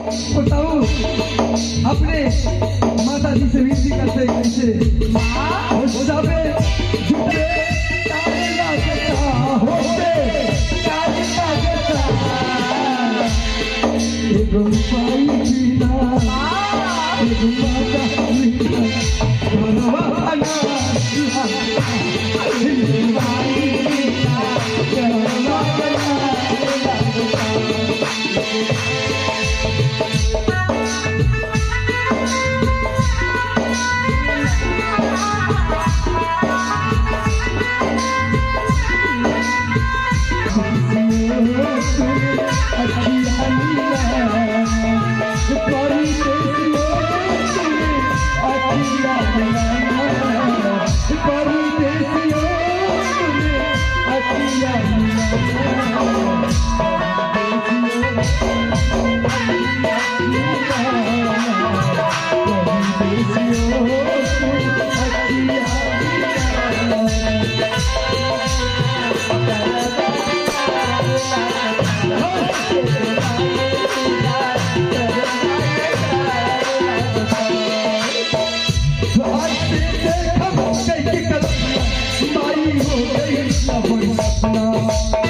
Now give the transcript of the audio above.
बताओ अपने माता जी से विनती करते कैसे हो जावे झुके तारे ना जता होते तारे ना जता एक पाई बिना एक माता बिना भगवान माई हो गई